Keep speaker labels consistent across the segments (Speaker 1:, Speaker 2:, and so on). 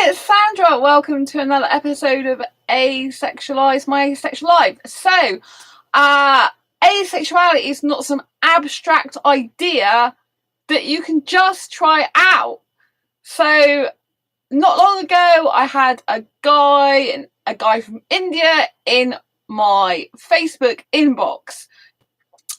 Speaker 1: Hi, it's Sandra. Welcome to another episode of Asexualise, my asexual life. So, asexuality is not some abstract idea that you can just try out. So, not long ago, I had a guy from India in my Facebook inbox,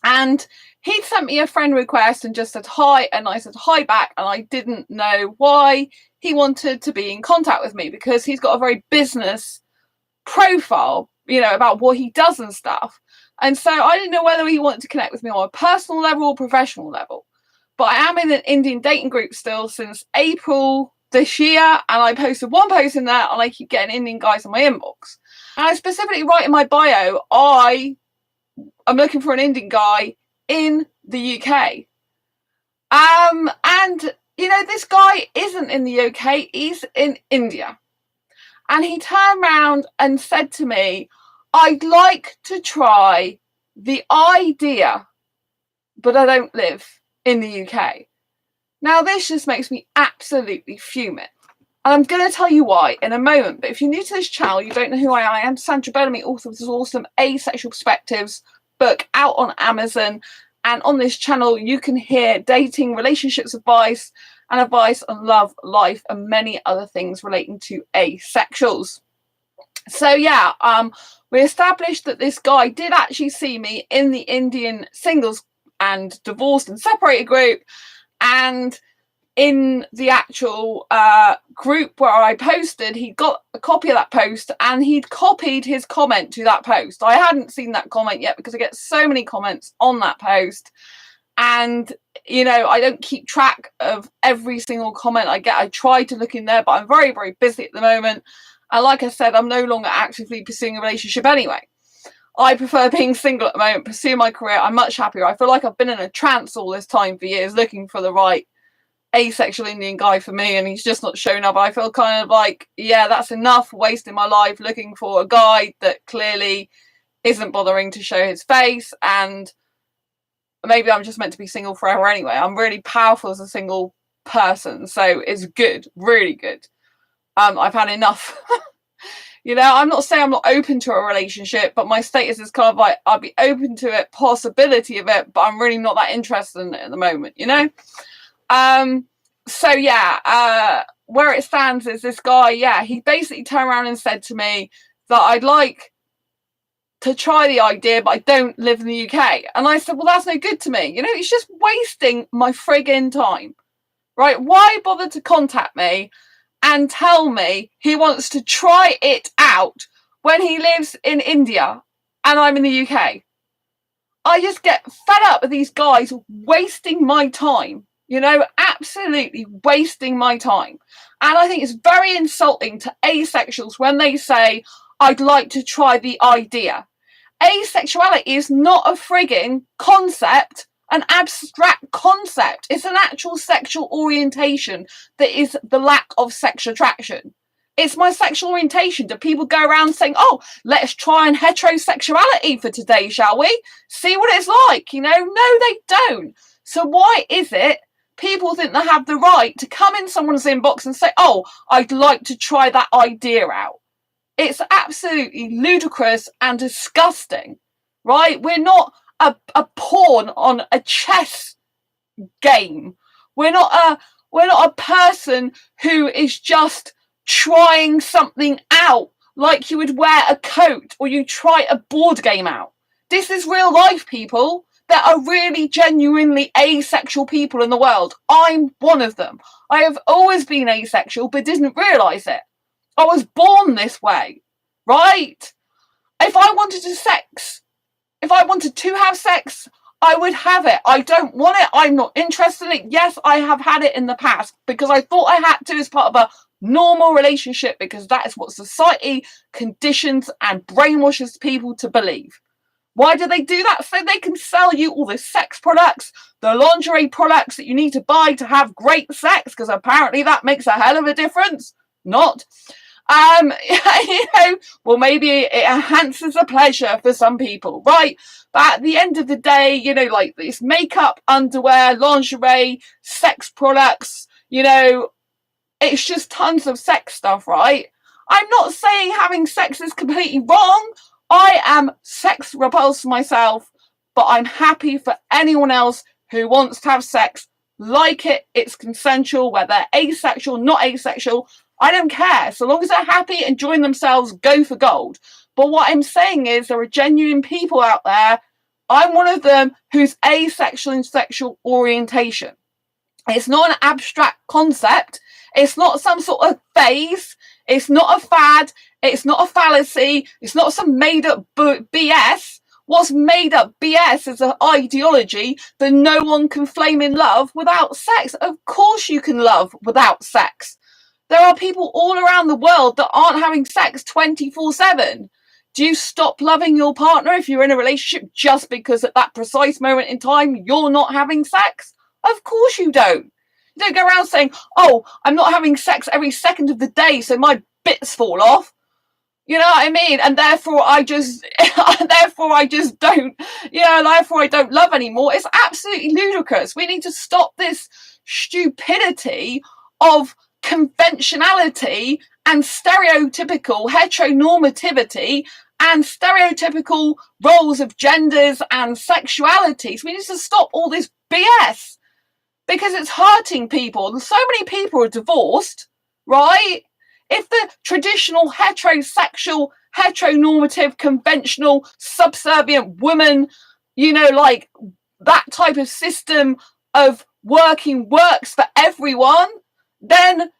Speaker 1: and he'd sent me a friend request and just said hi, and I said hi back, and I didn't know why he wanted to be in contact with me, because he's got a very business profile, about what he does and stuff. And so I didn't know whether he wanted to connect with me on a personal level or professional level. But I am in an Indian dating group still since April this year, and I posted one post in there, and I keep getting Indian guys in my inbox. And I specifically write in my bio, I'm looking for an Indian guy in the UK. And this guy isn't in the UK, he's in India. And he turned around and said to me, I'd like to try the idea, but I don't live in the UK. Now, this just makes me absolutely fuming. And I'm going to tell you why in a moment. But if you're new to this channel, you don't know who I am Sandra Bellamy, author of this awesome Asexual Perspectives book out on Amazon. And on this channel, you can hear dating, relationships advice, and advice on love, life, and many other things relating to asexuals. So yeah, we established that this guy did actually see me in the Indian singles and divorced and separated group, and in the actual group where I posted, he got a copy of that post and he'd copied his comment to that post. I hadn't seen that comment yet because I get so many comments on that post, and I don't keep track of every single comment I get. I try to look in there, but I'm very, very busy at the moment. And like I said, I'm no longer actively pursuing a relationship anyway. I prefer being single at the moment, pursue my career. I'm much happier. I feel like I've been in a trance all this time for years looking for the right asexual Indian guy for me, and he's just not shown up. I feel kind of like, yeah, that's enough wasting my life looking for a guy that clearly isn't bothering to show his face, and maybe I'm just meant to be single forever anyway. I'm really powerful as a single person, so it's good, really good. I've had enough. I'm not saying I'm not open to a relationship, but my status is kind of like, I'd be open to it, possibility of it, but I'm really not that interested in it at the moment, So yeah, where it stands is this guy, he basically turned around and said to me that I'd like to try the idea, but I don't live in the UK. And I said, well, that's no good to me. He's just wasting my friggin' time, right? Why bother to contact me and tell me he wants to try it out when he lives in India and I'm in the UK? I just get fed up with these guys wasting my time, absolutely wasting my time. And I think it's very insulting to asexuals when they say, I'd like to try the idea. Asexuality is not a frigging concept, an abstract concept. It's an actual sexual orientation that is the lack of sexual attraction. It's my sexual orientation. Do people go around saying, oh, let's try and heterosexuality for today, shall we? See what it's like, No, they don't. So why is it people think they have the right to come in someone's inbox and say, oh, I'd like to try that idea out? It's absolutely ludicrous and disgusting, right? We're not a pawn on a chess game. We're not a person who is just trying something out like you would wear a coat or you try a board game out. This is real life, people. There are really genuinely asexual people in the world. I'm one of them. I have always been asexual but didn't realise it. I was born this way, right? If I wanted to have sex, I would have it. I don't want it. I'm not interested in it. Yes, I have had it in the past because I thought I had to as part of a normal relationship, because that is what society conditions and brainwashes people to believe. Why do they do that? So they can sell you all the sex products, the lingerie products that you need to buy to have great sex, because apparently that makes a hell of a difference. Not. Well, maybe it enhances the pleasure for some people, right? But at the end of the day, like this makeup, underwear, lingerie, sex products, It's just tons of sex stuff, right? I'm not saying having sex is completely wrong. I am sex repulsed myself, but I'm happy for anyone else who wants to have sex. Like it, it's consensual, whether they're asexual, not asexual. I don't care. So long as they're happy, enjoying themselves, go for gold. But what I'm saying is there are genuine people out there. I'm one of them who's asexual in sexual orientation. It's not an abstract concept. It's not some sort of phase. It's not a fad. It's not a fallacy. It's not some made up BS. What's made up BS is an ideology that no one can flame in love without sex. Of course you can love without sex. There are people all around the world that aren't having sex 24/7. Do you stop loving your partner if you're in a relationship just because at that precise moment in time you're not having sex? Of course you don't. You don't go around saying, oh, I'm not having sex every second of the day, so my bits fall off. You know what I mean? And therefore I just therefore I don't love anymore. It's absolutely ludicrous. We need to stop this stupidity of conventionality and stereotypical heteronormativity and stereotypical roles of genders and sexualities. We need to stop all this BS because it's hurting people. And so many people are divorced, right? If the traditional heterosexual, heteronormative, conventional, subservient woman, like that type of system of working works for everyone, then,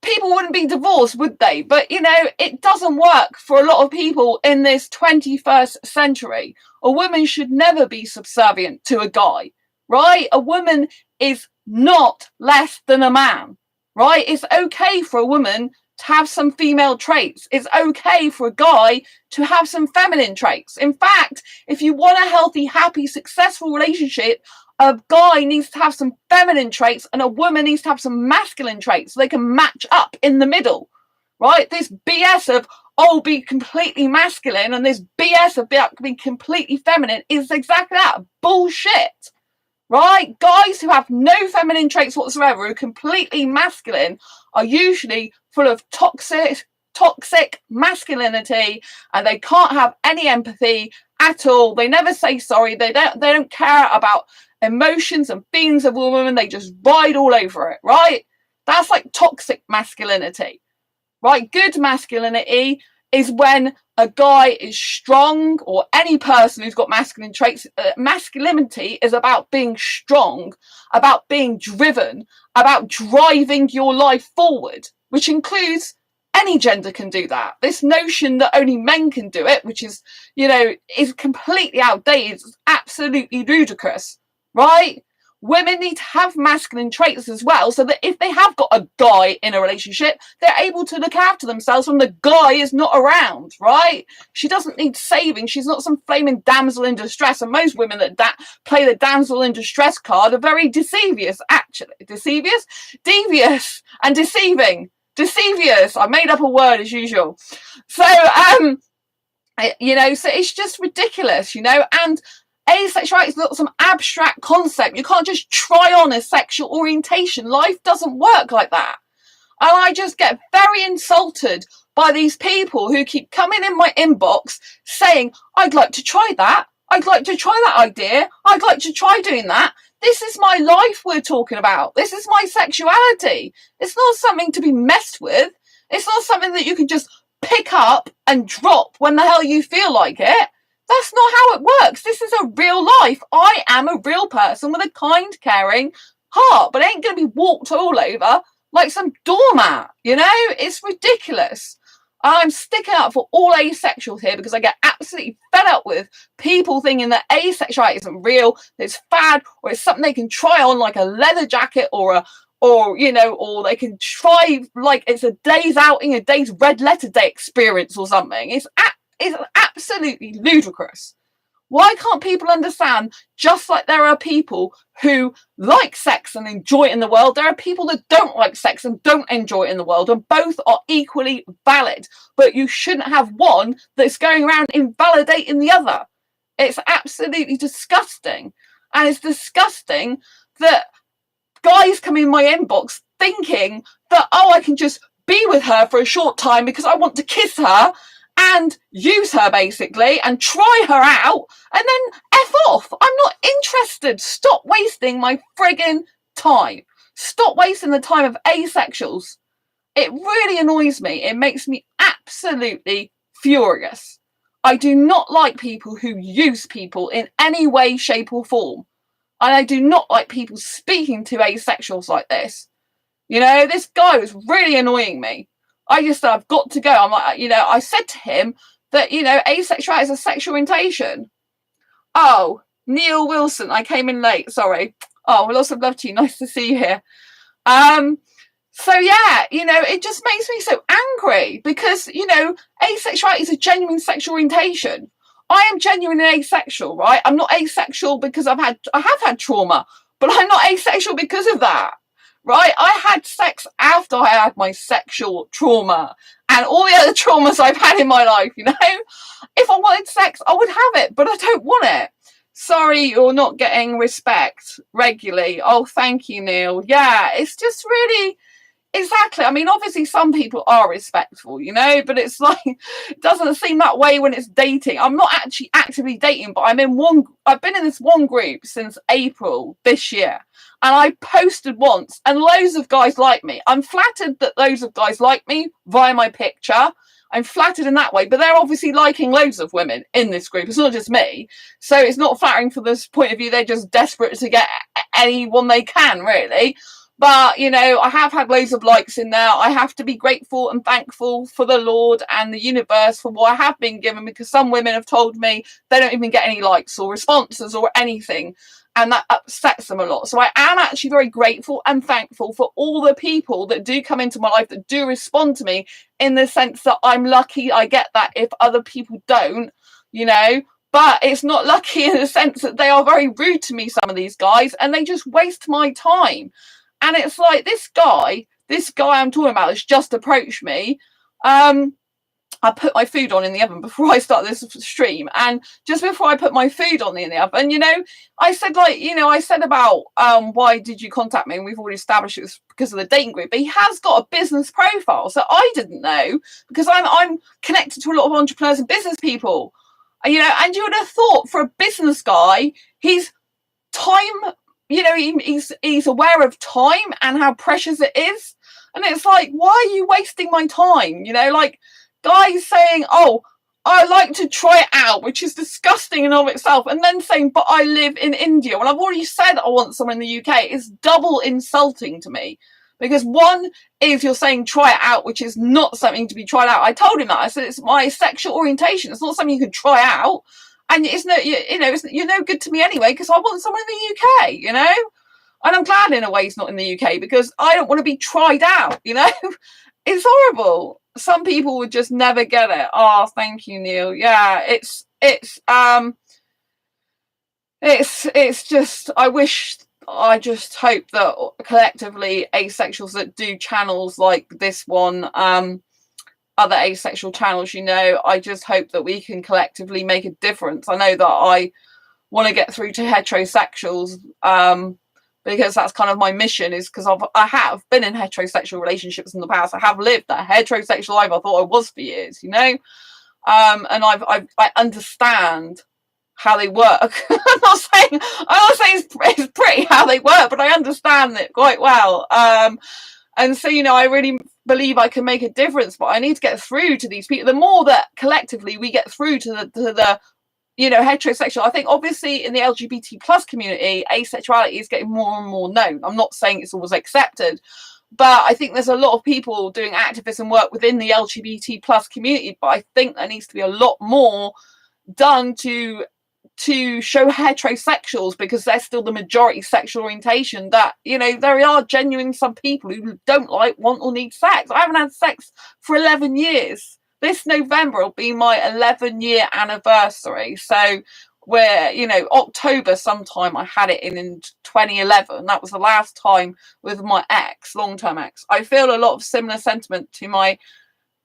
Speaker 1: people wouldn't be divorced, would they? But, it doesn't work for a lot of people in this 21st century. A woman should never be subservient to a guy, right? A woman is not less than a man, right? It's okay for a woman to have some female traits. It's okay for a guy to have some feminine traits. In fact, if you want a healthy, happy, successful relationship, a guy needs to have some feminine traits and a woman needs to have some masculine traits so they can match up in the middle, right? This BS of, be completely masculine and this BS of being completely feminine is exactly that. Bullshit, right? Guys who have no feminine traits whatsoever, who are completely masculine, are usually full of toxic masculinity, and they can't have any empathy at all. They never say sorry. They don't care about emotions and feelings of a woman. They just ride all over it, right? That's like toxic masculinity, right? Good masculinity is when a guy is strong, or any person who's got masculine traits. Masculinity is about being strong, about being driven, about driving your life forward, which includes any gender can do that. This notion that only men can do it, which is, is completely outdated. It's absolutely ludicrous, right? Women need to have masculine traits as well, so that if they have got a guy in a relationship, they're able to look after themselves when the guy is not around, right? She doesn't need saving. She's not some flaming damsel in distress. And most women that play the damsel in distress card are very devious, actually. Devious and deceiving. Deceivious. I made up a word as usual. So, so it's just ridiculous, and asexuality is not some abstract concept. You can't just try on a sexual orientation. Life doesn't work like that. And I just get very insulted by these people who keep coming in my inbox saying, I'd like to try that. I'd like to try that idea. I'd like to try doing that. This is my life we're talking about. This is my sexuality. It's not something to be messed with. It's not something that you can just pick up and drop when the hell you feel like it. That's not how it works. This is a real life. I am a real person with a kind, caring heart, but it ain't going to be walked all over like some doormat, It's ridiculous. I'm sticking up for all asexuals here because I get absolutely fed up with people thinking that asexuality isn't real, that it's fad, or it's something they can try on like a leather jacket or they can try like it's a day's outing, a day's red letter day experience or something. It's absolutely ludicrous. Why can't people understand, just like there are people who like sex and enjoy it in the world, there are people that don't like sex and don't enjoy it in the world, and both are equally valid. But you shouldn't have one that's going around invalidating the other. It's absolutely disgusting. And it's disgusting that guys come in my inbox thinking that, oh, I can just be with her for a short time because I want to kiss her and use her basically and try her out and then F off. I'm not interested. Stop wasting my friggin' time. Stop wasting the time of asexuals. It really annoys me. It makes me absolutely furious. I do not like people who use people in any way, shape or form. And I do not like people speaking to asexuals like this. You know, this guy was really annoying me. I just said, I've got to go. I'm like, you know, I said to him that, you know, asexuality is a sexual orientation. Oh, Neil Wilson, I came in late, sorry. Oh, lots of love to you. Nice to see you here. So yeah, you know, it just makes me so angry because, you know, asexuality is a genuine sexual orientation. I am genuinely asexual, right? I'm not asexual because I have had trauma, but I'm not asexual because of that, right? I had sex after I had my sexual trauma and all the other traumas I've had in my life, you know? If I wanted sex, I would have it, but I don't want it. Sorry, you're not getting respect regularly. Oh, thank you, Neil. Yeah, it's just really... Exactly. I mean, obviously some people are respectful, you know, but it's like, it doesn't seem that way when it's dating. I'm not actually actively dating, but I've been in this one group since April this year. And I posted once and loads of guys like me. I'm flattered that loads of guys like me via my picture. I'm flattered in that way, but they're obviously liking loads of women in this group. It's not just me. So it's not flattering for this point of view. They're just desperate to get anyone they can, really. But, you know, I have had loads of likes in there. I have to be grateful and thankful for the Lord and the universe for what I have been given, because some women have told me they don't even get any likes or responses or anything. And that upsets them a lot. So I am actually very grateful and thankful for all the people that do come into my life that do respond to me, in the sense that I'm lucky I get that if other people don't, you know. But it's not lucky in the sense that they are very rude to me, some of these guys, and they just waste my time. And it's like, this guy I'm talking about has just approached me. I put my food on in the oven before I start this stream. And just before I put my food on in the oven, you know, I said, like, you know, I said about, why did you contact me? And we've already established it was because of the dating group. But he has got a business profile. So I didn't know, because I'm connected to a lot of entrepreneurs and business people. You know, and you would have thought for a business guy, he's time... You know, he's aware of time and how precious it is. And it's like, why are you wasting my time? You know, like guys saying, oh, I like to try it out, which is disgusting in and of itself. And then saying, but I live in India. Well, I've already said I want someone in the UK. It's double insulting to me. Because one is you're saying try it out, which is not something to be tried out. I told him that. I said, it's my sexual orientation. It's not something you can try out. And it's no, you know, you're no good to me anyway, because I want someone in the UK, you know? And I'm glad in a way he's not in the UK, because I don't want to be tried out, you know? It's horrible. Some people would just never get it. Oh, thank you, Neil. Yeah, it's just, I just hope that collectively asexuals that do channels like this one, other asexual channels, you know, I just hope that we can collectively make a difference. I know that I want to get through to heterosexuals, because that's kind of my mission, is because I have been in heterosexual relationships in the past. I have lived that heterosexual life I thought I was for years, you know, and I understand how they work. I'm not saying it's pretty how they work, but I understand it quite well. And so, you know, I really believe I can make a difference, but I need to get through to these people. The more that collectively we get through to the you know, heterosexual, I think obviously in the LGBT plus community, asexuality is getting more and more known. I'm not saying it's always accepted, but I think there's a lot of people doing activism work within the LGBT plus community. But I think there needs to be a lot more done to show heterosexuals, because they're still the majority sexual orientation, that, you know, there are genuine some people who don't like, want or need sex. I haven't had sex for 11 years. This November will be my 11-year anniversary. So we're, you know, October sometime, I had it in 2011. That was the last time with my ex, long-term ex. I feel a lot of similar sentiment to my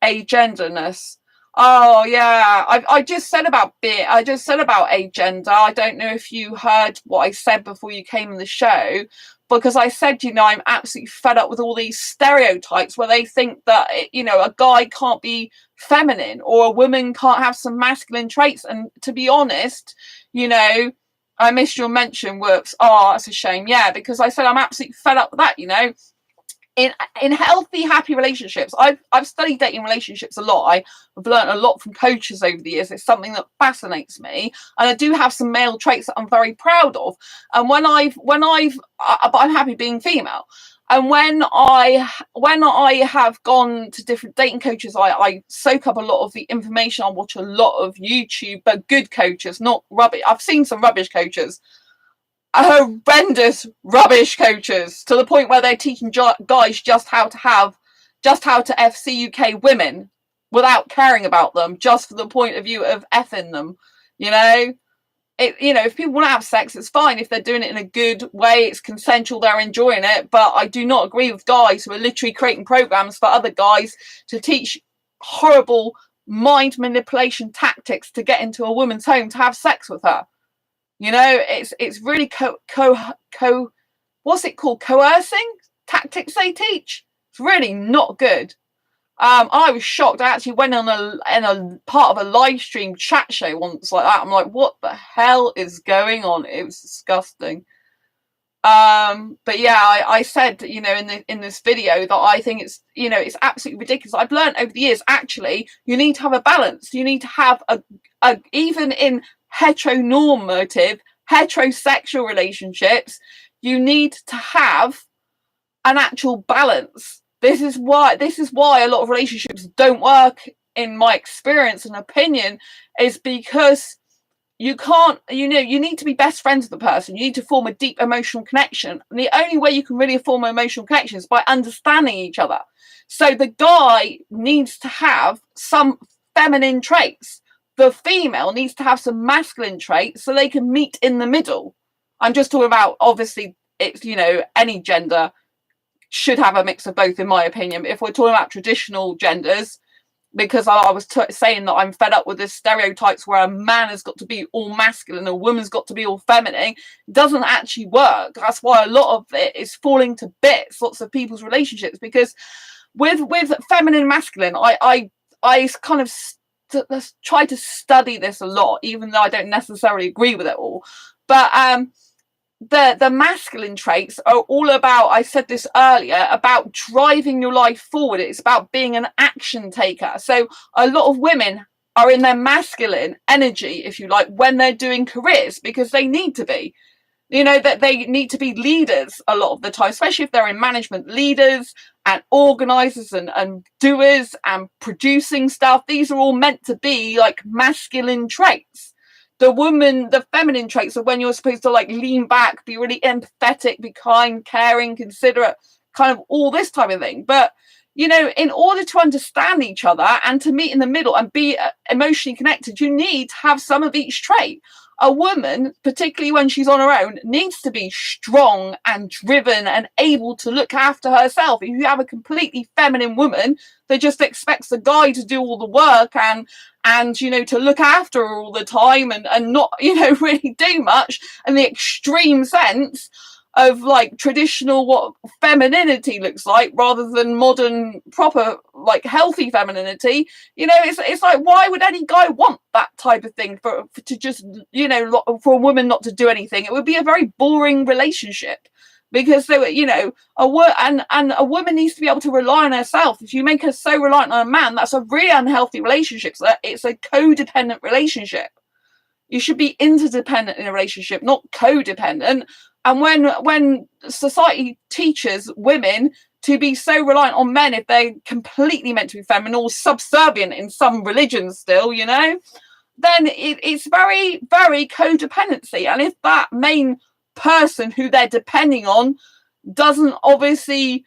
Speaker 1: agenderness. Oh yeah, I just said about agender. I don't know if you heard what I said before you came on the show, because I said, I'm absolutely fed up with all these stereotypes where they think that, a guy can't be feminine or a woman can't have some masculine traits. And to be honest, I missed your mention, whoops. Oh, that's a shame. Yeah, because I said I'm absolutely fed up with that, in healthy, happy relationships. I've studied dating relationships a lot. I've learned a lot from coaches over the years. It's something that fascinates me, and I do have some male traits that I'm very proud of. And but I'm happy being female. And when I have gone to different dating coaches, I soak up a lot of the information. I watch a lot of YouTube, but good coaches, not rubbish. I've seen some rubbish coaches. Horrendous rubbish coaches, to the point where they're teaching guys just how to FC UK women without caring about them, just for the point of view of effing them. If people want to have sex, it's fine. If they're doing it in a good way, it's consensual, they're enjoying it. But I do not agree with guys who are literally creating programs for other guys to teach horrible mind manipulation tactics to get into a woman's home to have sex with her. It's really what's it called? Coercing tactics they teach. It's really not good. I was shocked. I actually went in a part of a live stream chat show once like that. I'm like, what the hell is going on? It was disgusting. But yeah, I said, in this video that I think it's absolutely ridiculous. I've learned over the years, actually, you need to have a balance. You need to have a even in heteronormative, heterosexual relationships, you need to have an actual balance. This is why a lot of relationships don't work, in my experience and opinion, is because you can't, you need to be best friends with the person. You need to form a deep emotional connection. And the only way you can really form an emotional connection is by understanding each other. So the guy needs to have some feminine traits. The female needs to have some masculine traits so they can meet in the middle. I'm just talking about, obviously, it's, any gender should have a mix of both, in my opinion. But if we're talking about traditional genders, because I was saying that I'm fed up with this stereotypes where a man has got to be all masculine, a woman's got to be all feminine, it doesn't actually work. That's why a lot of it is falling to bits, lots of people's relationships, because with feminine, masculine, I kind of try to study this a lot, even though I don't necessarily agree with it all. But the masculine traits are all about, I said this earlier, about driving your life forward. It's about being an action taker. So a lot of women are in their masculine energy, if you like, when they're doing careers, because they need to be. That they need to be leaders a lot of the time, especially if they're in management, leaders and organizers and doers and producing stuff. These are all meant to be like masculine traits. The feminine traits are when you're supposed to like lean back, be really empathetic, be kind, caring, considerate, kind of all this type of thing. But, in order to understand each other and to meet in the middle and be emotionally connected, you need to have some of each trait. A woman, particularly when she's on her own, needs to be strong and driven and able to look after herself. If you have a completely feminine woman that just expects the guy to do all the work and to look after her all the time and not, really do much in the extreme sense of like traditional what femininity looks like, rather than modern proper like healthy femininity, it's like, why would any guy want that type of thing to just for a woman not to do anything? It would be a very boring relationship, because they were, a woman needs to be able to rely on herself. If you make her so reliant on a man, that's a really unhealthy relationship. So it's a codependent relationship. You should be interdependent in a relationship, not codependent. And when society teaches women to be so reliant on men, if they're completely meant to be feminine or subservient in some religions still, then it's very, very codependency. And if that main person who they're depending on doesn't obviously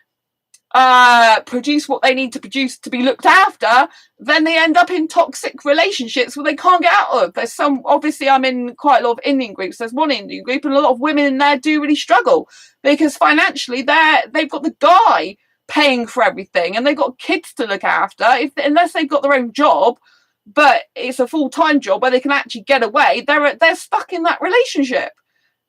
Speaker 1: produce what they need to produce to be looked after, then they end up in toxic relationships where they can't get out of. There's obviously I'm in quite a lot of Indian groups. There's one Indian group, and a lot of women in there do really struggle because financially they've got the guy paying for everything and they've got kids to look after. Unless they've got their own job, but it's a full-time job where they can actually get away, they're stuck in that relationship.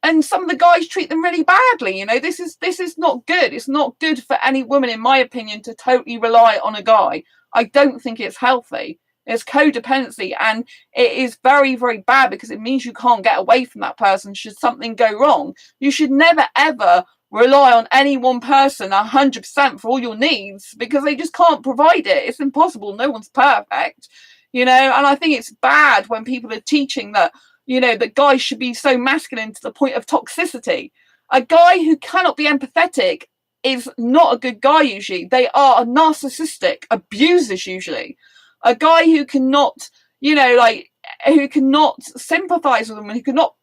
Speaker 1: and some of the guys treat them really badly. You know, this is not good. It's not good for any woman, in my opinion, to totally rely on a guy. I don't think it's healthy. It's codependency, and it is very, very bad because it means you can't get away from that person should something go wrong. You should never, ever rely on any one person 100% for all your needs, because they just can't provide it. It's impossible. No one's perfect, you know. And I think it's bad when people are teaching that, you know, that guys should be so masculine to the point of toxicity. A guy who cannot be empathetic is not a good guy usually. They are narcissistic abusers usually. A guy who cannot, you know, like, who cannot sympathize with a woman, who cannot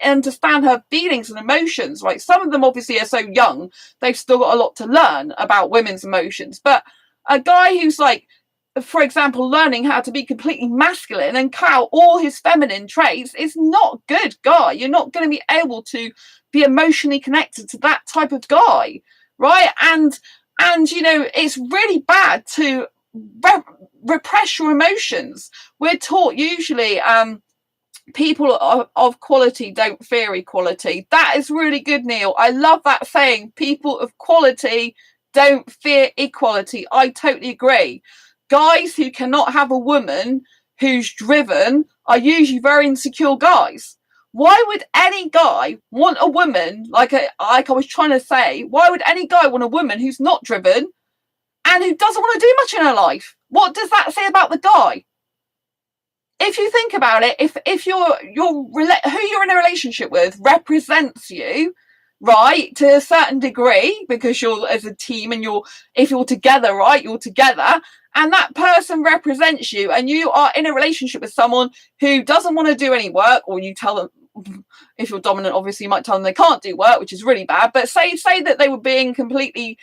Speaker 1: understand her feelings and emotions. Like, some of them obviously are so young, they've still got a lot to learn about women's emotions. But a guy who's, like, for example, learning how to be completely masculine and cut out all his feminine traits is not a good guy. You're not going to be able to be emotionally connected to that type of guy, right? And you know, it's really bad to repress your emotions. We're taught usually people of quality don't fear equality. That is really good, Neil. I love that saying. People of quality don't fear equality. I totally agree. Guys who cannot have a woman who's driven are usually very insecure guys. Why would any guy want a woman, like I was trying to say, why would any guy want a woman who's not driven and who doesn't want to do much in her life? What does that say about the guy? If you think about it, if who you're in a relationship with represents you, right, to a certain degree, because you're as a team, and if you're together, right, you're together, and that person represents you, and you are in a relationship with someone who doesn't want to do any work, or you tell them, if you're dominant, obviously you might tell them they can't do work, which is really bad, but say that they were being completely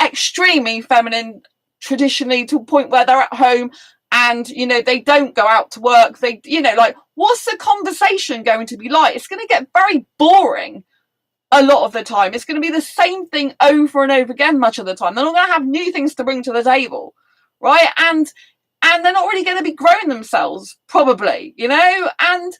Speaker 1: extremely feminine traditionally, to a point where they're at home and, you know, they don't go out to work. They, you know, like, what's the conversation going to be like? It's going to get very boring a lot of the time. It's going to be the same thing over and over again much of the time. They're not going to have new things to bring to the table, right? And they're not really going to be growing themselves, probably, you know. And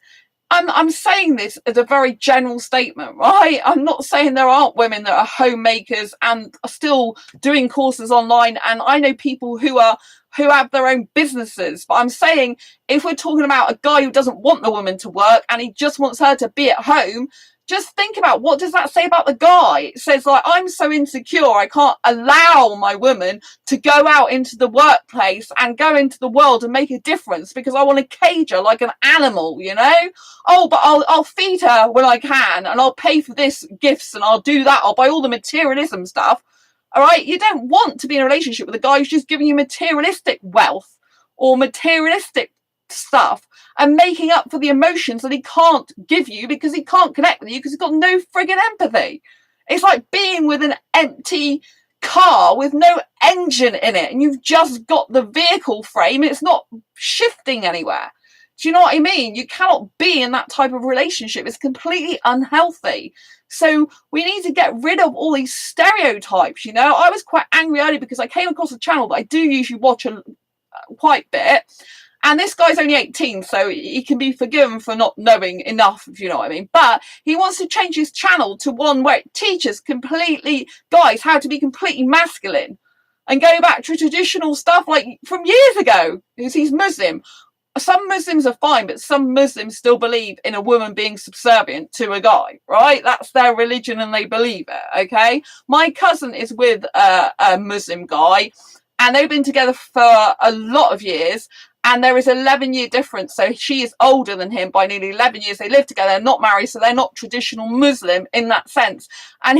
Speaker 1: I'm saying this as a very general statement, right? I'm not saying there aren't women that are homemakers and are still doing courses online, and I know people who have their own businesses. But I'm saying, if we're talking about a guy who doesn't want the woman to work and he just wants her to be at home, just think about, what does that say about the guy? It says, like, I'm so insecure, I can't allow my woman to go out into the workplace and go into the world and make a difference because I want to cage her like an animal, you know? Oh, but I'll feed her when I can, and I'll pay for this gifts, and I'll do that, I'll buy all the materialism stuff. All right, you don't want to be in a relationship with a guy who's just giving you materialistic wealth or materialistic stuff and making up for the emotions that he can't give you because he can't connect with you because he's got no friggin' empathy. It's like being with an empty car with no engine in it, and you've just got the vehicle frame, it's not shifting anywhere. Do you know what I mean? You cannot be in that type of relationship. It's completely unhealthy. So we need to get rid of all these stereotypes, you know. I was quite angry earlier because I came across a channel that I do usually watch quite a bit. And this guy's only 18, so he can be forgiven for not knowing enough, if you know what I mean. But he wants to change his channel to one where it teaches guys how to be completely masculine and go back to traditional stuff like from years ago, because he's Muslim. Some Muslims are fine, but some Muslims still believe in a woman being subservient to a guy, right? That's their religion and they believe it, okay? My cousin is with a Muslim guy, and they've been together for a lot of years, and there is an 11-year difference. So she is older than him by nearly 11 years. They live together, they're not married, so they're not traditional Muslim in that sense. And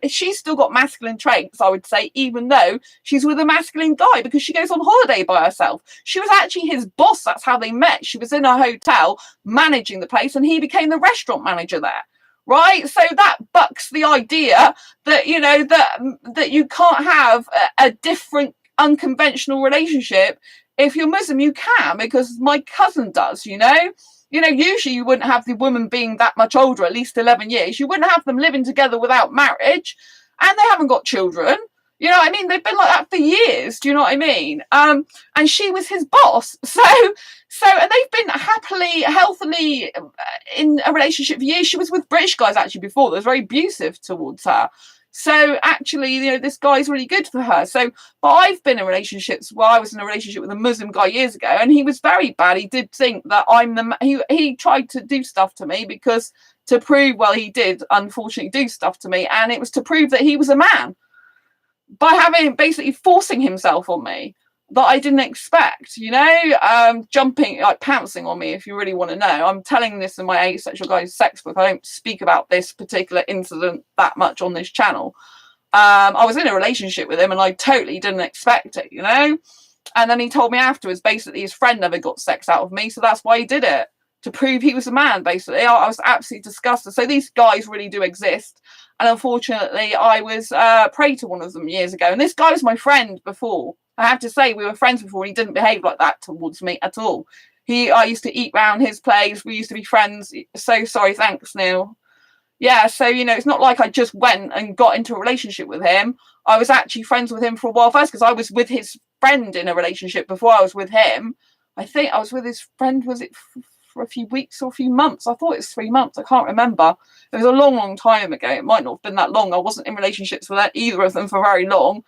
Speaker 1: she's still got masculine traits, I would say, even though she's with a masculine guy, because she goes on holiday by herself. She was actually his boss. That's how they met. She was in a hotel managing the place, and he became the restaurant manager there. Right, so that bucks the idea that, you know, that you can't have a different, unconventional relationship. If you're Muslim, you can, because my cousin does, you know. Usually you wouldn't have the woman being that much older, at least 11 years. You wouldn't have them living together without marriage, and they haven't got children. You know what I mean? They've been like that for years. Do you know what I mean? And she was his boss. And they've been happily, healthily in a relationship for years. She was with British guys actually before that was very abusive towards her. So actually, you know, this guy's really good for her. So, but I've been in relationships. Well, I was in a relationship with a Muslim guy years ago, and he was very bad. He did think that he tried to do stuff to me because to prove, well, he did unfortunately do stuff to me, and it was to prove that he was a man by having basically forcing himself on me that I didn't expect, you know, jumping, like pouncing on me, if you really want to know. I'm telling this in my Asexual Guys sex book. I don't speak about this particular incident that much on this channel. I was in a relationship with him and I totally didn't expect it, you know. And then he told me afterwards, basically his friend never got sex out of me, so that's why he did it, to prove he was a man, basically. I was absolutely disgusted. So these guys really do exist. And unfortunately, I was prey to one of them years ago. And this guy was my friend before. I have to say, we were friends before. He didn't behave like that towards me at all. I used to eat round his place. We used to be friends. So sorry. Thanks, Neil. Yeah, so, you know, it's not like I just went and got into a relationship with him. I was actually friends with him for a while first because I was with his friend in a relationship before I was with him. I think I was with his friend, was it for a few weeks or a few months? I thought it was 3 months. I can't remember. It was a long, long time ago. It might not have been that long. I wasn't in relationships with either of them for very long.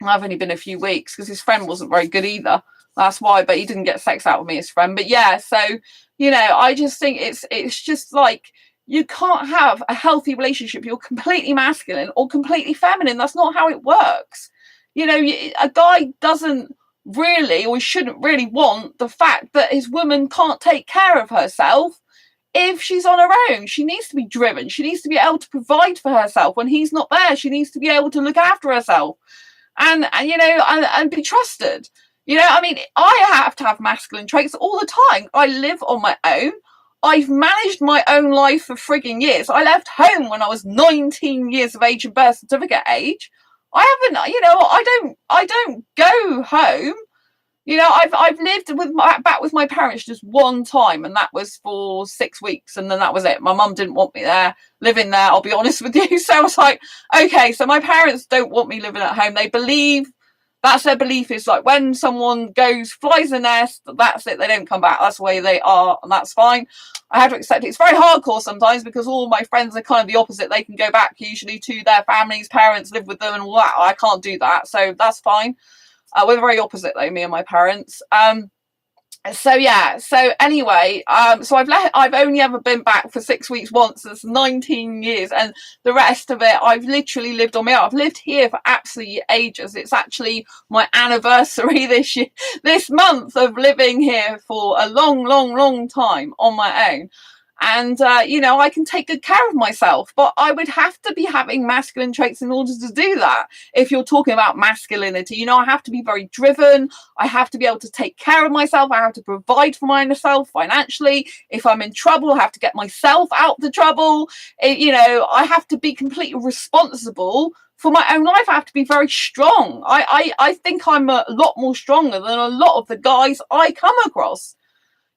Speaker 1: I've only been a few weeks because his friend wasn't very good either. That's why, but he didn't get sex out of me, his friend. But yeah, so, you know, I just think it's just like, you can't have a healthy relationship. You're completely masculine or completely feminine. That's not how it works. You know, a guy doesn't really, or he shouldn't really want the fact that his woman can't take care of herself if she's on her own. She needs to be driven. She needs to be able to provide for herself when he's not there. She needs to be able to look after herself and you know, and be trusted. You know, I mean, I have to have masculine traits all the time. I live on my own. I've managed my own life for frigging years. I left home when I was 19 years of age and birth certificate age. I haven't, you know, I don't go home. You know, I've lived back with my parents just one time, and that was for 6 weeks, and then that was it. My mum didn't want me there, living there, I'll be honest with you. So I was like, okay, so my parents don't want me living at home. They believe, that's their belief, is like when someone flies the nest, that's it, they don't come back. That's the way they are, and that's fine. I have to accept it. It's very hardcore sometimes because all my friends are kind of the opposite. They can go back usually to their families, parents, live with them and all that. I can't do that, so that's fine. We're very opposite though, me and my parents. So yeah, so anyway, so I've only ever been back for 6 weeks once. That's 19 years, and the rest of it I've literally lived on my own. I've lived here for absolutely ages. It's actually my anniversary this month of living here for a long time on my own. And, you know, I can take good care of myself, but I would have to be having masculine traits in order to do that. If you're talking about masculinity, you know, I have to be very driven. I have to be able to take care of myself. I have to provide for myself financially. If I'm in trouble, I have to get myself out of the trouble. You know, I have to be completely responsible for my own life. I have to be very strong. I think I'm a lot more stronger than a lot of the guys I come across.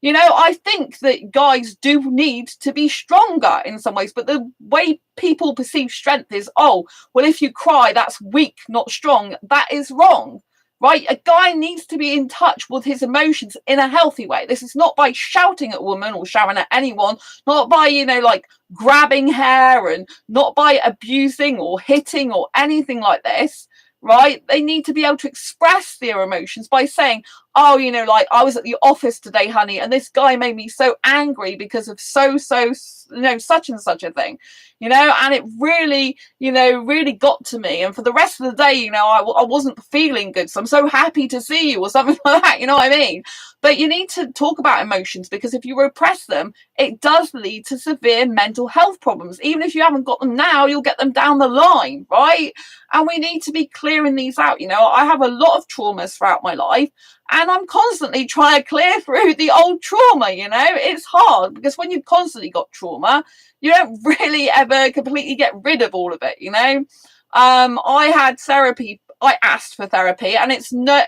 Speaker 1: You know, I think that guys do need to be stronger in some ways, but the way people perceive strength is, oh, well, if you cry, that's weak, not strong. That is wrong, right? A guy needs to be in touch with his emotions in a healthy way. This is not by shouting at a woman or shouting at anyone, not by, you know, like grabbing hair, and not by abusing or hitting or anything like this. Right? They need to be able to express their emotions by saying, oh, you know, like, I was at the office today, honey, and this guy made me so angry because of you know, such and such a thing, you know, and it really, you know, really got to me. And for the rest of the day, you know, I wasn't feeling good. So I'm so happy to see you or something like that. You know what I mean? But you need to talk about emotions, because if you repress them, it does lead to severe mental health problems. Even if you haven't got them now, you'll get them down the line, right? And we need to be clearing these out. You know, I have a lot of traumas throughout my life, and I'm constantly trying to clear through the old trauma. You know, it's hard because when you've constantly got trauma, you don't really ever completely get rid of all of it. You know, I had therapy. I asked for therapy, and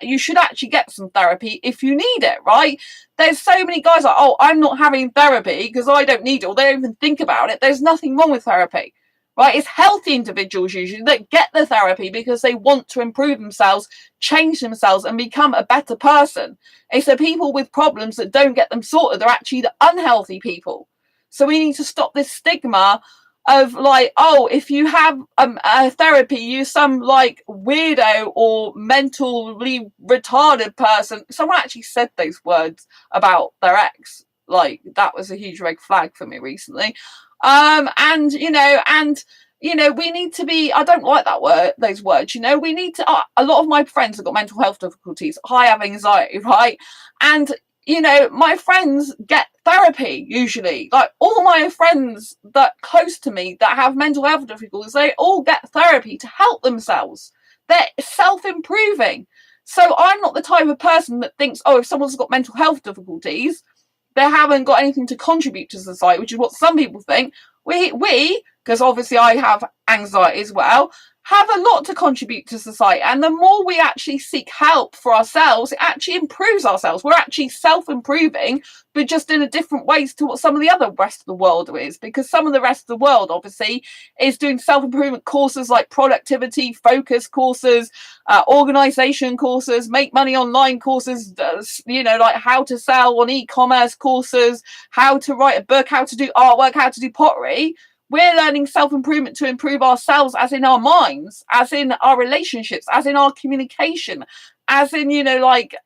Speaker 1: you should actually get some therapy if you need it, right? There's so many guys like, oh, I'm not having therapy because I don't need it, or they don't even think about it. There's nothing wrong with therapy, right? It's healthy individuals usually that get the therapy because they want to improve themselves, change themselves, and become a better person. It's the people with problems that don't get them sorted. They're actually the unhealthy people. So we need to stop this stigma of like, oh, if you have a therapy, you're some like weirdo or mentally retarded person. Someone actually said those words about their ex. Like, that was a huge red flag for me recently. And we need to be, I don't like those words, we need to, a lot of my friends have got mental health difficulties. I have anxiety, right? And my friends get therapy usually. Like, all my friends that close to me that have mental health difficulties, they all get therapy to help themselves. They're self-improving. So I'm not the type of person that thinks, oh, if someone's got mental health difficulties, they haven't got anything to contribute to society, which is what some people think. We, because obviously I have anxiety as well, have a lot to contribute to society. And the more we actually seek help for ourselves, it actually improves ourselves. We're actually self-improving, but just in a different ways to what some of the other rest of the world is. Because some of the rest of the world, obviously, is doing self-improvement courses like productivity, focus courses, organization courses, make money online courses, like how to sell on e-commerce courses, how to write a book, how to do artwork, how to do pottery. We're learning self-improvement to improve ourselves, as in our minds, as in our relationships, as in our communication, as in,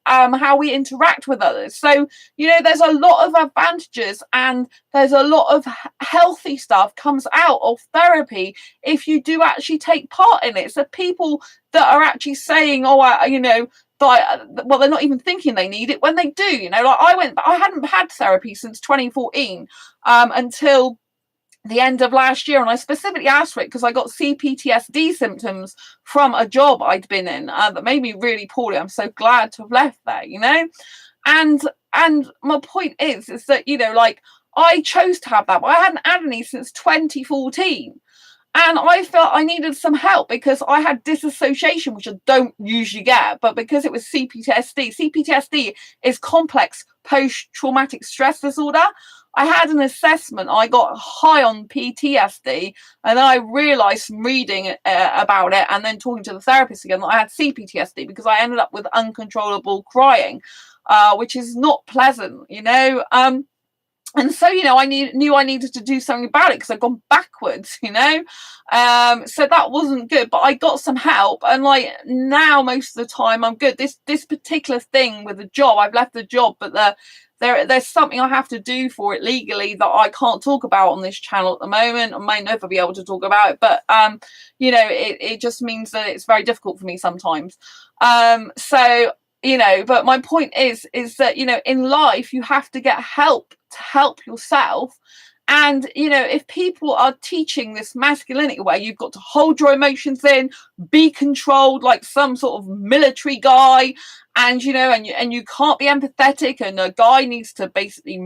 Speaker 1: how we interact with others. So, there's a lot of advantages and there's a lot of healthy stuff comes out of therapy if you do actually take part in it. So people that are actually saying, well, they're not even thinking they need it when they do, I hadn't had therapy since 2014 until the end of last year, and I specifically asked for it because I got CPTSD symptoms from a job I'd been in that made me really poorly. I'm so glad to have left there, and my point is that I chose to have that, but I hadn't had any since 2014. And I felt I needed some help because I had disassociation, which I don't usually get, but because it was CPTSD is complex post-traumatic stress disorder. I had an assessment. I got high on PTSD, and then I realised from reading about it and then talking to the therapist again that I had CPTSD because I ended up with uncontrollable crying, which is not pleasant, and so, I knew I needed to do something about it because I'd gone backwards, so that wasn't good, but I got some help, and now most of the time I'm good. This particular thing with the job, I've left the job, but there's something I have to do for it legally that I can't talk about on this channel at the moment. I may never be able to talk about it, but it just means that it's very difficult for me sometimes. But my point is that, in life, you have to get help to help yourself. And, if people are teaching this masculinity where you've got to hold your emotions in, be controlled like some sort of military guy, and, and you can't be empathetic, and a guy needs to basically,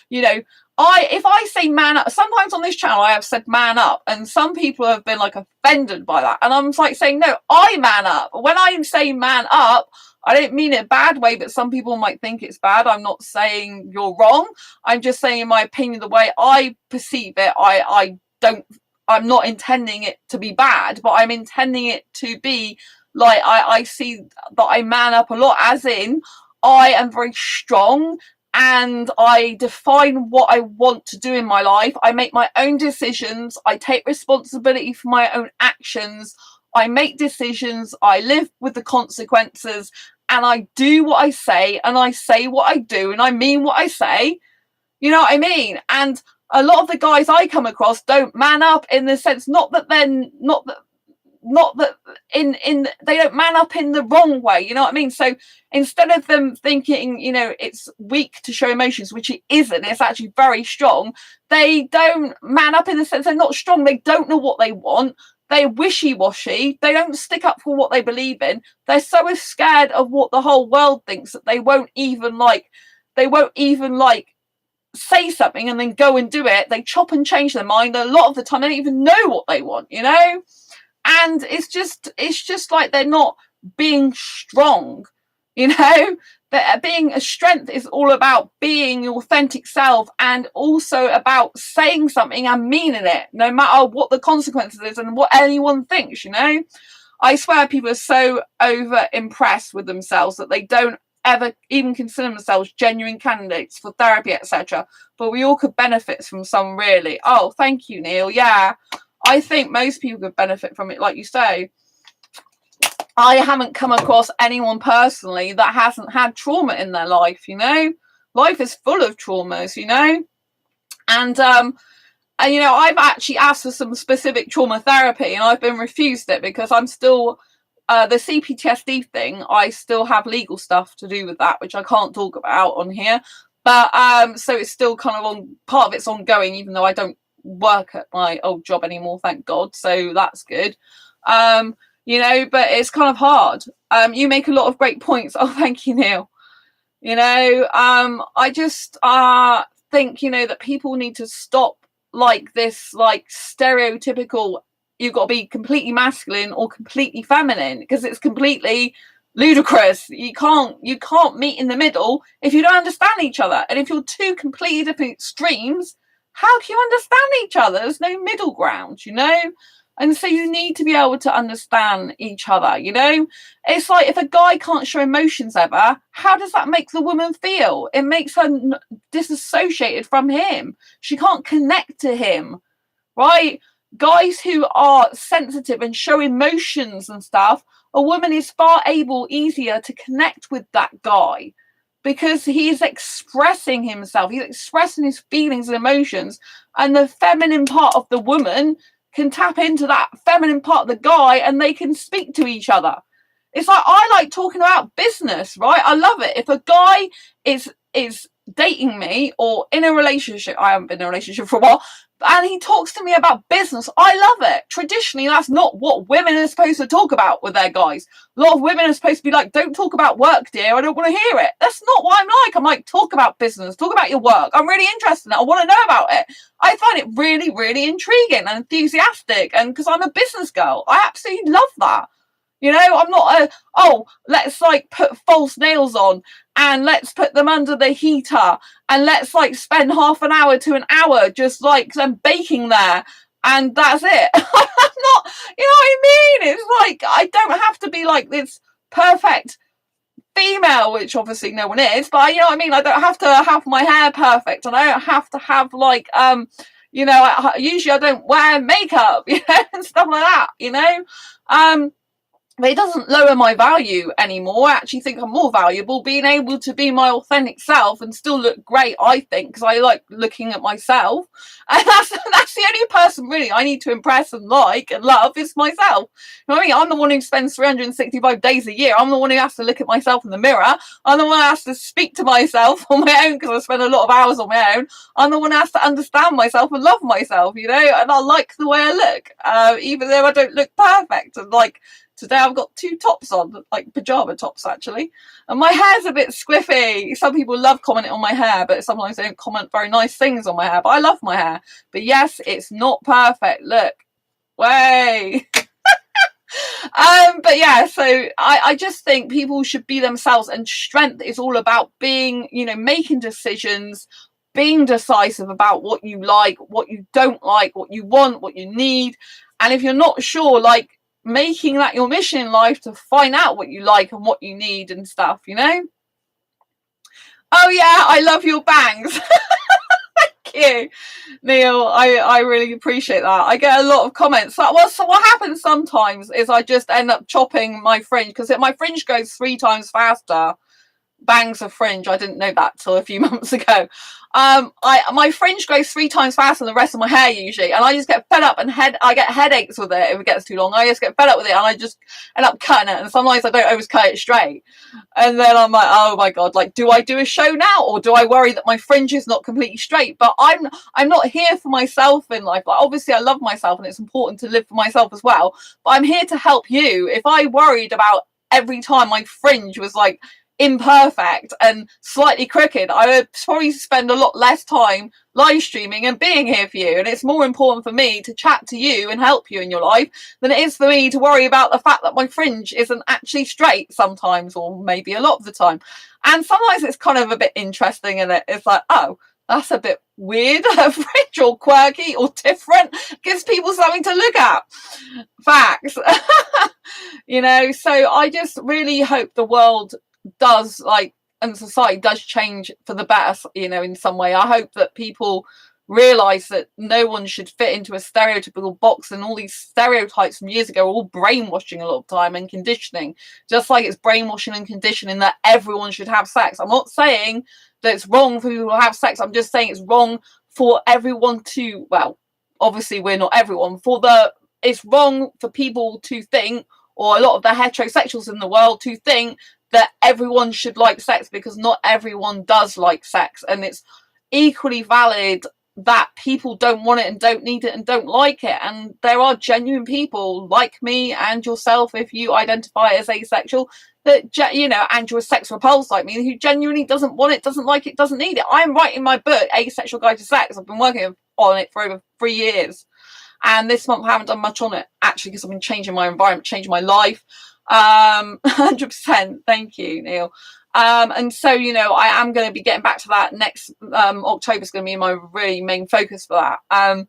Speaker 1: if I say man up, sometimes on this channel I have said man up, and some people have been offended by that. And I'm saying, no, I man up. When I say man up, I don't mean it a bad way, but some people might think it's bad. I'm not saying you're wrong. I'm just saying, in my opinion, the way I perceive it, I'm not intending it to be bad, but I'm intending it to be I see that I man up a lot, as in I am very strong and I define what I want to do in my life. I make my own decisions. I take responsibility for my own actions. I make decisions. I live with the consequences. And I do what I say, and I say what I do, and I mean what I say. You know what I mean? And a lot of the guys I come across don't man up in the sense, not that they don't man up in the wrong way. You know what I mean? So instead of them thinking, it's weak to show emotions, which it isn't, it's actually very strong. They don't man up in the sense they're not strong. They don't know what they want. They're wishy-washy. They don't stick up for what they believe in. They're so scared of what the whole world thinks that they won't even say something and then go and do it. They chop and change their mind. A lot of the time they don't even know what they want, and it's just like they're not being strong, But being a strength is all about being your authentic self, and also about saying something and meaning it, no matter what the consequences is and what anyone thinks, you know. I swear people are so over impressed with themselves that they don't ever even consider themselves genuine candidates for therapy, etc. But we all could benefit from some, really. Oh, thank you, Neil. Yeah, I think most people could benefit from it, like you say. I haven't come across anyone personally that hasn't had trauma in their life, you know. Life is full of traumas, you know. And you know, I've actually asked for some specific trauma therapy, and I've been refused it because I'm still the CPTSD thing. I still have legal stuff to do with that, which I can't talk about on here. But so it's still kind of on, part of it's ongoing, even though I don't work at my old job anymore, thank God. So that's good. You know, but it's kind of hard. You make a lot of great points. Oh, thank you, Neil. You know, I just think, you know, that people need to stop like this, like stereotypical, you've got to be completely masculine or completely feminine, because it's completely ludicrous. You can't meet in the middle if you don't understand each other. And if you're two completely different extremes, how can you understand each other? There's no middle ground, you know. And so you need to be able to understand each other, you know. It's like if a guy can't show emotions ever, how does that make the woman feel? It makes her disassociated from him. She can't connect to him, right? Guys who are sensitive and show emotions and stuff, a woman is far easier to connect with that guy, because he's expressing himself, he's expressing his feelings and emotions, and the feminine part of the woman can tap into that feminine part of the guy, and they can speak to each other. It's like, I like talking about business, right? I love it. If a guy is dating me or in a relationship, I haven't been in a relationship for a while, and he talks to me about business, I love it. Traditionally, that's not what women are supposed to talk about with their guys. A lot of women are supposed to be like, don't talk about work, dear, I don't want to hear it. That's not what I'm like. I'm like, talk about business, talk about your work. I'm really interested in it. I want to know about it. I find it really, really intriguing and enthusiastic, and because I'm a business girl, I absolutely love that. You know, I'm not let's like put false nails on and let's put them under the heater and let's like spend half an hour to an hour just like them baking there and that's it. I'm not, you know what I mean? It's like, I don't have to be like this perfect female, which obviously no one is, but you know what I mean? I don't have to have my hair perfect, and I don't have to have like, you know, usually I don't wear makeup, you know, and stuff like that, you know? But it doesn't lower my value anymore. I actually think I'm more valuable being able to be my authentic self and still look great, I think, because I like looking at myself. And that's the only person really I need to impress and like and love is myself. You know what I mean? I'm the one who spends 365 days a year. I'm the one who has to look at myself in the mirror. I'm the one who has to speak to myself on my own, because I spend a lot of hours on my own. I'm the one who has to understand myself and love myself, you know, and I like the way I look, even though I don't look perfect. And like, today I've got two tops on, like pajama tops actually, and my hair's a bit squiffy. Some people love commenting on my hair, but sometimes they don't comment very nice things on my hair, but I love my hair. But yes, it's not perfect. Look, way. But yeah, so I just think people should be themselves, and strength is all about being, you know, making decisions, being decisive about what you like, what you don't like, what you want, what you need. And if you're not sure, like, making that your mission in life to find out what you like and what you need and stuff, you know? Oh yeah, I love your bangs. Thank you, Neil. I really appreciate that. I get a lot of comments. So what happens sometimes is I just end up chopping my fringe, because my fringe goes 3 times faster. Bangs are fringe. I didn't know that till a few months ago. My fringe grows 3 times faster than the rest of my hair usually, and I just get fed up, and I get headaches with it if it gets too long. I just get fed up with it, and I just end up cutting it. And sometimes I don't always cut it straight, and then I'm like, oh my god, like, do I do a show now, or do I worry that my fringe is not completely straight? But I'm not here for myself in life. Like, obviously I love myself, and it's important to live for myself as well, but I'm here to help you. If I worried about every time my fringe was like imperfect and slightly crooked, I would probably spend a lot less time live streaming and being here for you. And it's more important for me to chat to you and help you in your life than it is for me to worry about the fact that my fringe isn't actually straight sometimes, or maybe a lot of the time. And sometimes it's kind of a bit interesting, and it's like, oh, that's a bit weird, fringe or quirky or different, gives people something to look at. Facts. You know, so I just really hope the world does, like, and society does change for the better, you know, in some way. I hope that people realize that no one should fit into a stereotypical box, and all these stereotypes from years ago are all brainwashing a lot of time and conditioning, just like it's brainwashing and conditioning that everyone should have sex. I'm not saying that it's wrong for people to have sex, I'm just saying it's wrong for everyone to, well, obviously we're not everyone, it's wrong for people to think, or a lot of the heterosexuals in the world to think, that everyone should like sex, because not everyone does like sex. And it's equally valid that people don't want it and don't need it and don't like it. And there are genuine people like me and yourself, if you identify as asexual, that, you know, and you're a sex repulsed like me, who genuinely doesn't want it, doesn't like it, doesn't need it. I'm writing my book, Asexual Guide to Sex. I've been working on it for over 3 years. And this month I haven't done much on it, actually, because I've been changing my environment, changing my life. 100%. Thank you, Neil. And so, you know, I am going to be getting back to that next October is going to be my really main focus for that.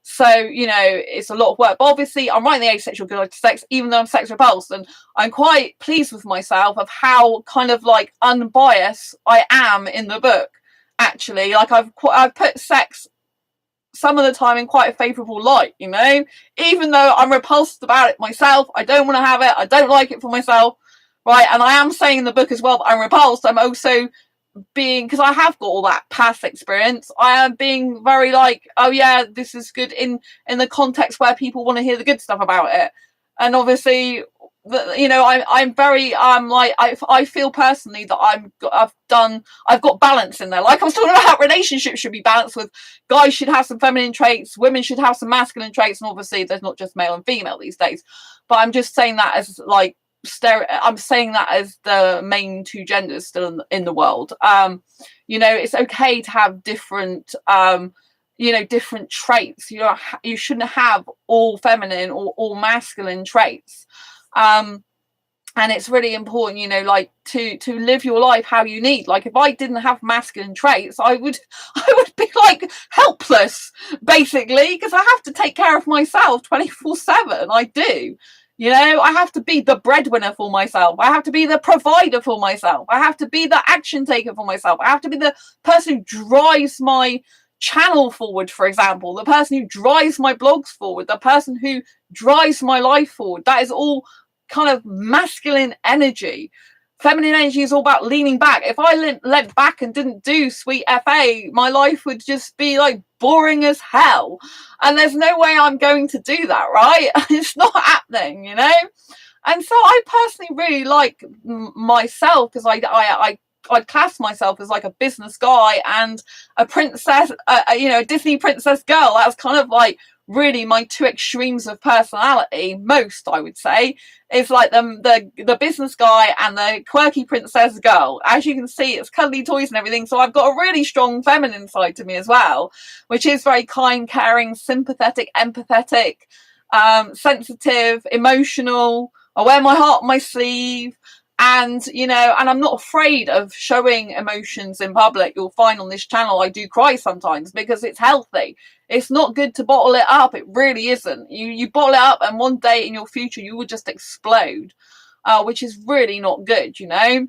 Speaker 1: So, you know, it's a lot of work. But obviously, I'm writing the Asexual Guide to Sex, even though I'm sex repulsed. And I'm quite pleased with myself of how kind of like unbiased I am in the book, actually. Like, I've put sex some of the time in quite a favourable light, you know, even though I'm repulsed about it myself. I don't want to have it. I don't like it for myself, right? And I am saying in the book as well that I'm repulsed. I'm also being, because I have got all that past experience, I am being very like, oh yeah, this is good in the context where people want to hear the good stuff about it. And obviously, you know, I'm very like, I feel personally that I've got balance in there. Like I was talking about, relationships should be balanced with, guys should have some feminine traits, women should have some masculine traits, and obviously there's not just male and female these days. But I'm just saying that as like I'm saying that as the main two genders still in the world. You know, it's okay to have different you know, different traits. You know, you shouldn't have all feminine or all masculine traits. And it's really important, you know, like to live your life how you need. Like if I didn't have masculine traits, I would be like helpless, basically, because I have to take care of myself 24/7. I do. You know, I have to be the breadwinner for myself. I have to be the provider for myself. I have to be the action taker for myself. I have to be the person who drives my channel forward, for example, the person who drives my blogs forward, the person who drives my life forward. That is all kind of masculine energy. Feminine energy is all about leaning back. If I leant back and didn't do sweet FA, my life would just be like boring as hell. And there's no way I'm going to do that, right? It's not happening, you know? And so I personally really like myself, because I class myself as like a business guy and a princess, you know, a Disney princess girl. That's kind of like really my two extremes of personality. Most, I would say, is like the business guy and the quirky princess girl. As you can see, it's cuddly toys and everything. So I've got a really strong feminine side to me as well, which is very kind, caring, sympathetic, empathetic, sensitive, emotional. I wear my heart on my sleeve. And, you know, and I'm not afraid of showing emotions in public. You'll find on this channel I do cry sometimes, because it's healthy. It's not good to bottle it up. It really isn't. You bottle it up and one day in your future you will just explode, which is really not good, you know.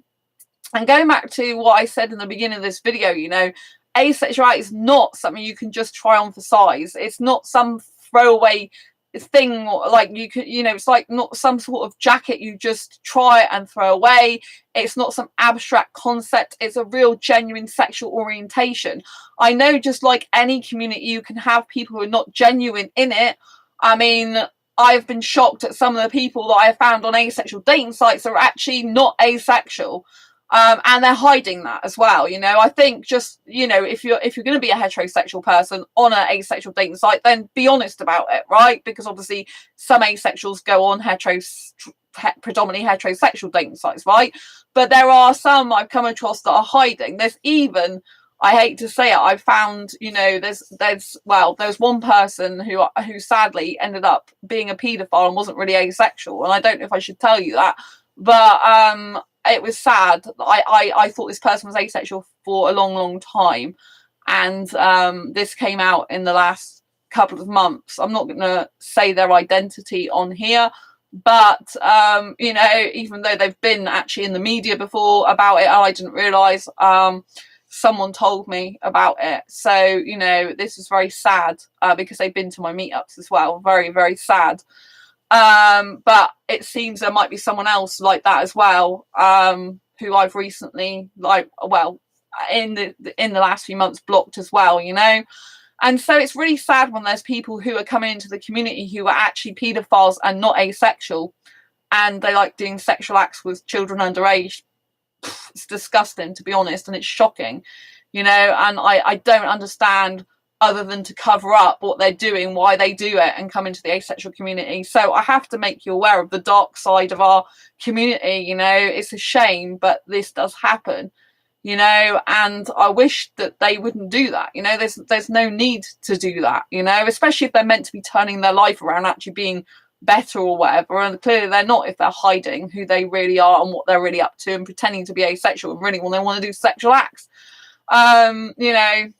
Speaker 1: And going back to what I said in the beginning of this video, you know, asexuality is not something you can just try on for size. It's not some throwaway thing, like you could, you know, it's like not some sort of jacket you just try and throw away. It's not some abstract concept. It's a real genuine sexual orientation. I know, just like any community, you can have people who are not genuine in it. I mean, I've been shocked at some of the people that I have found on asexual dating sites that are actually not asexual. And they're hiding that as well, you know. I think just, you know, if you're going to be a heterosexual person on an asexual dating site, then be honest about it, right? Because obviously some asexuals go on predominantly heterosexual dating sites, right? But there are some I've come across that are hiding. There's even, I hate to say it, I found, you know, there's one person who sadly ended up being a paedophile and wasn't really asexual, and I don't know if I should tell you that, but it was sad. I thought this person was asexual for a long time, and this came out in the last couple of months. I'm not going to say their identity on here, but you know, even though they've been actually in the media before about it, I didn't realise. Someone told me about it, so you know, this is very sad because they've been to my meetups as well. Very sad. But it seems there might be someone else like that as well, who I've recently, in the last few months, blocked as well, you know. And so it's really sad when there's people who are coming into the community who are actually paedophiles and not asexual, and they like doing sexual acts with children underage. It's disgusting, to be honest, and it's shocking, you know. And I don't understand, other than to cover up what they're doing, why they do it and come into the asexual community. So I have to make you aware of the dark side of our community, you know. It's a shame, but this does happen, you know, and I wish that they wouldn't do that, you know. There's no need to do that, you know, especially if they're meant to be turning their life around, actually being better or whatever, and clearly they're not if they're hiding who they really are and what they're really up to and pretending to be asexual and really when they want to do sexual acts, you know.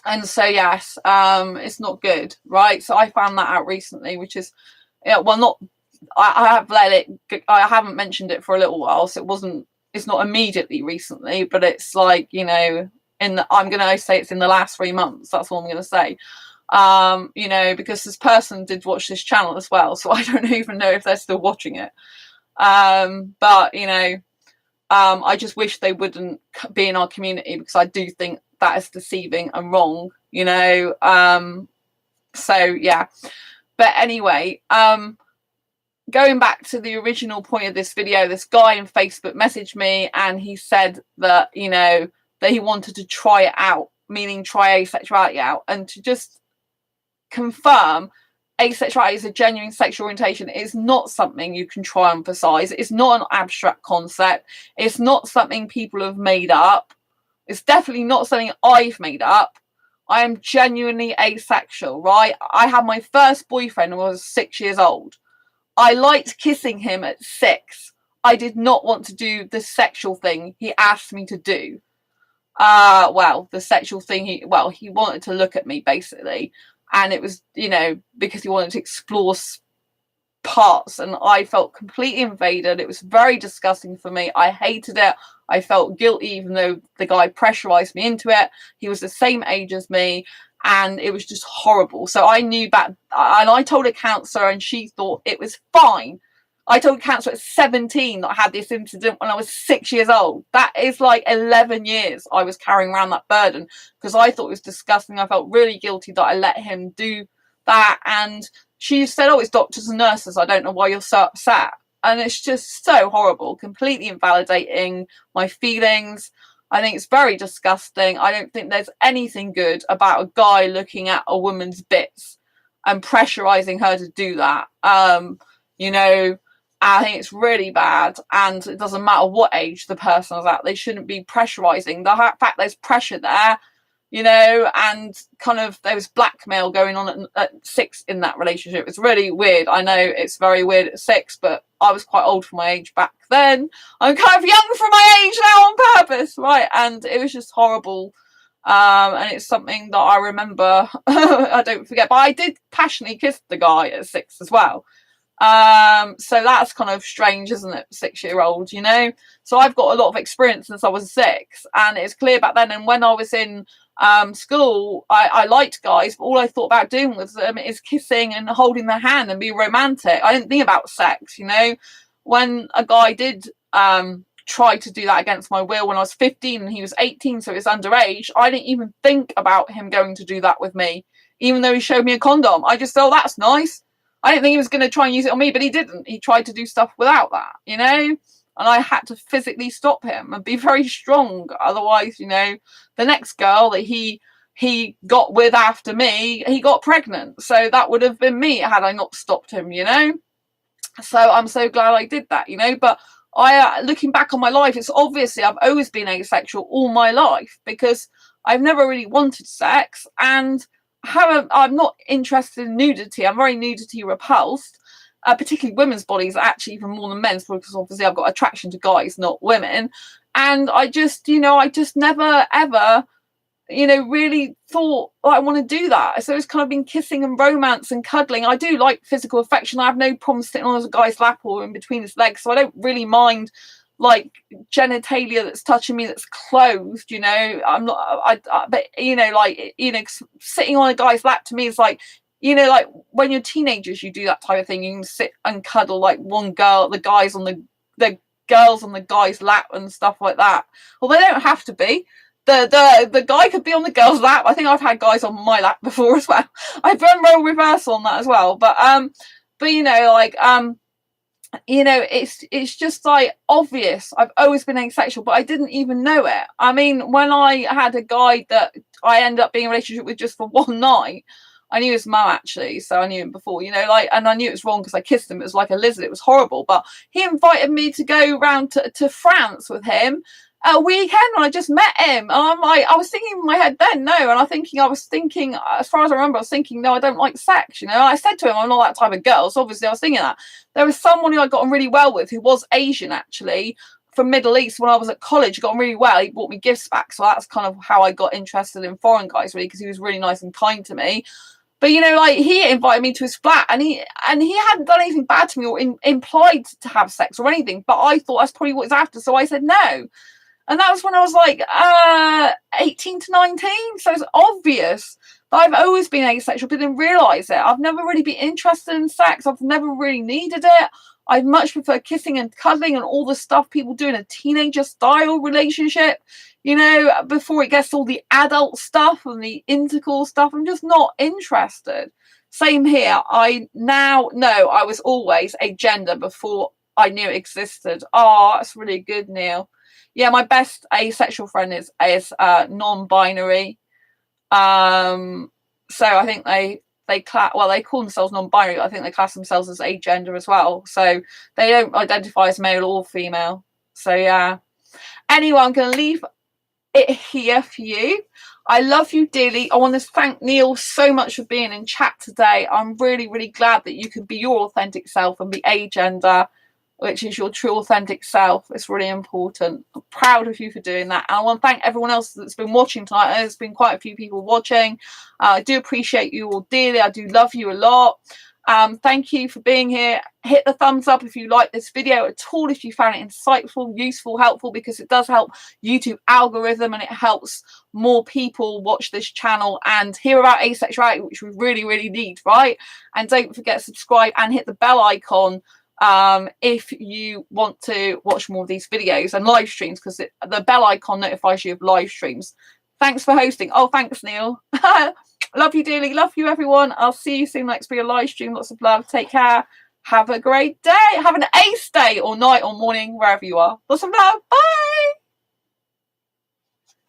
Speaker 1: And so yes, it's not good, right? So I found that out recently, which is, yeah, well, not, I haven't mentioned it for a little while, so it's not immediately recently, but it's like, you know, I'm going to say it's in the last 3 months. That's all I'm going to say. You know, because this person did watch this channel as well, so I don't even know if they're still watching it. But you know, I just wish they wouldn't be in our community, because I do think that is deceiving and wrong, you know. So yeah, but anyway, going back to the original point of this video, this guy in Facebook messaged me and he said that, you know, that he wanted to try it out, meaning try asexuality out, and to just confirm, asexuality is a genuine sexual orientation. It is not something you can try and emphasize. It's not an abstract concept. It's not something people have made up. It's definitely not something I've made up. I am genuinely asexual, right? I had my first boyfriend when I was 6 years old. I liked kissing him at 6. I did not want to do the sexual thing he asked me to do. The sexual thing, he wanted to look at me, basically. And it was, you know, because he wanted to explore parts, and I felt completely invaded. It was very disgusting for me. I hated it. I felt guilty, even though the guy pressurized me into it. He was the same age as me, and it was just horrible. So I knew that, and I told a counsellor, and she thought it was fine. I told a counsellor at 17 that I had this incident when I was 6 years old. That is like 11 years I was carrying around that burden, because I thought it was disgusting. I felt really guilty that I let him do that. And she said, oh, it's doctors and nurses. I don't know why you're so upset. And it's just so horrible, completely invalidating my feelings. I think it's very disgusting. I don't think there's anything good about a guy looking at a woman's bits and pressurizing her to do that. You know, I think it's really bad, and it doesn't matter what age the person is at. They shouldn't be pressurizing. The fact there's pressure there, you know, and kind of there was blackmail going on at 6 in that relationship. It's really weird. I know it's very weird at 6, but I was quite old for my age back then. I'm kind of young for my age now on purpose, right? And it was just horrible. And it's something that I remember. I don't forget, but I did passionately kiss the guy at 6 as well. So that's kind of strange, isn't it? 6-year-old, you know. So I've got a lot of experience since I was 6, and it's clear back then. And when I was in school, I liked guys, but all I thought about doing was is kissing and holding their hand and be romantic. I didn't think about sex, you know. When a guy did try to do that against my will when I was 15 and he was 18, so it's underage, I didn't even think about him going to do that with me, even though he showed me a condom. I just thought, that's nice. I didn't think he was going to try and use it on me, but he didn't. He tried to do stuff without that, you know? And I had to physically stop him and be very strong. Otherwise, you know, the next girl that he got with after me, he got pregnant. So that would have been me had I not stopped him, you know? So I'm so glad I did that, you know. But I, looking back on my life, it's obviously I've always been asexual all my life, because I've never really wanted sex, and I'm not interested in nudity. I'm very nudity repulsed, particularly women's bodies, actually even more than men's, because obviously I've got attraction to guys, not women. And I just, you know, I just never ever, you know, really thought, oh, I want to do that. So it's kind of been kissing and romance and cuddling. I do like physical affection. I have no problem sitting on a guy's lap or in between his legs. So I don't really mind like genitalia that's touching me that's closed, you know. I'm not, but you know, like, you know, sitting on a guy's lap to me is like, you know, like when you're teenagers, you do that type of thing. You can sit and cuddle like one girl, the guys on the girls on the guy's lap and stuff like that. Well, they don't have to be. The guy could be on the girl's lap. I think I've had guys on my lap before as well. I've done role reversal on that as well. But you know, like you know, it's just like obvious. I've always been asexual, but I didn't even know it. I mean, when I had a guy that I ended up being in a relationship with just for one night, I knew his mum actually, so I knew him before, you know, like, and I knew it was wrong because I kissed him. It was like a lizard. It was horrible. But he invited me to go round to France with him a weekend, and I just met him. And I'm like, I was thinking in my head then, no, and I was thinking, as far as I remember, I was thinking, no, I don't like sex, you know. And I said to him, I'm not that type of girl, so obviously I was thinking that. There was someone who I got on really well with, who was Asian actually, from Middle East. When I was at college, got on really well. He brought me gifts back, so that's kind of how I got interested in foreign guys, really, because he was really nice and kind to me. But you know, like, he invited me to his flat, and he hadn't done anything bad to me or implied to have sex or anything. But I thought that's probably what he's after, so I said no. And that was when I was like 18 to 19. So it's obvious that I've always been asexual, but didn't realise it. I've never really been interested in sex. I've never really needed it. I much prefer kissing and cuddling and all the stuff people do in a teenager style relationship, you know, before it gets all the adult stuff and the intercourse stuff. I'm just not interested. Same here. I now know I was always a gender before I knew it existed. Oh, that's really good, Neil. Yeah, my best asexual friend is non-binary. So I think they call themselves non-binary. I think they class themselves as agender as well. So they don't identify as male or female. So yeah. Anyway, I'm going to leave it here for you. I love you dearly. I want to thank Neil so much for being in chat today. I'm really, really glad that you can be your authentic self and be agender, which is your true authentic self. It's really important. I'm proud of you for doing that. And I want to thank everyone else that's been watching tonight. There's been quite a few people watching. I do appreciate you all dearly. I do love you a lot. Thank you for being here. Hit the thumbs up if you like this video at all, if you found it insightful, useful, helpful, because it does help YouTube algorithm and it helps more people watch this channel and hear about asexuality, which we really, really need, right? And don't forget to subscribe and hit the bell icon if you want to watch more of these videos and live streams, because the bell icon notifies you of live streams. Thanks for hosting. Oh, thanks, Neil. Love you dearly. Love you, everyone. I'll see you soon next for your live stream. Lots of love. Take care. Have a great day. Have an ace day or night or morning, wherever you are. Lots of love. Bye.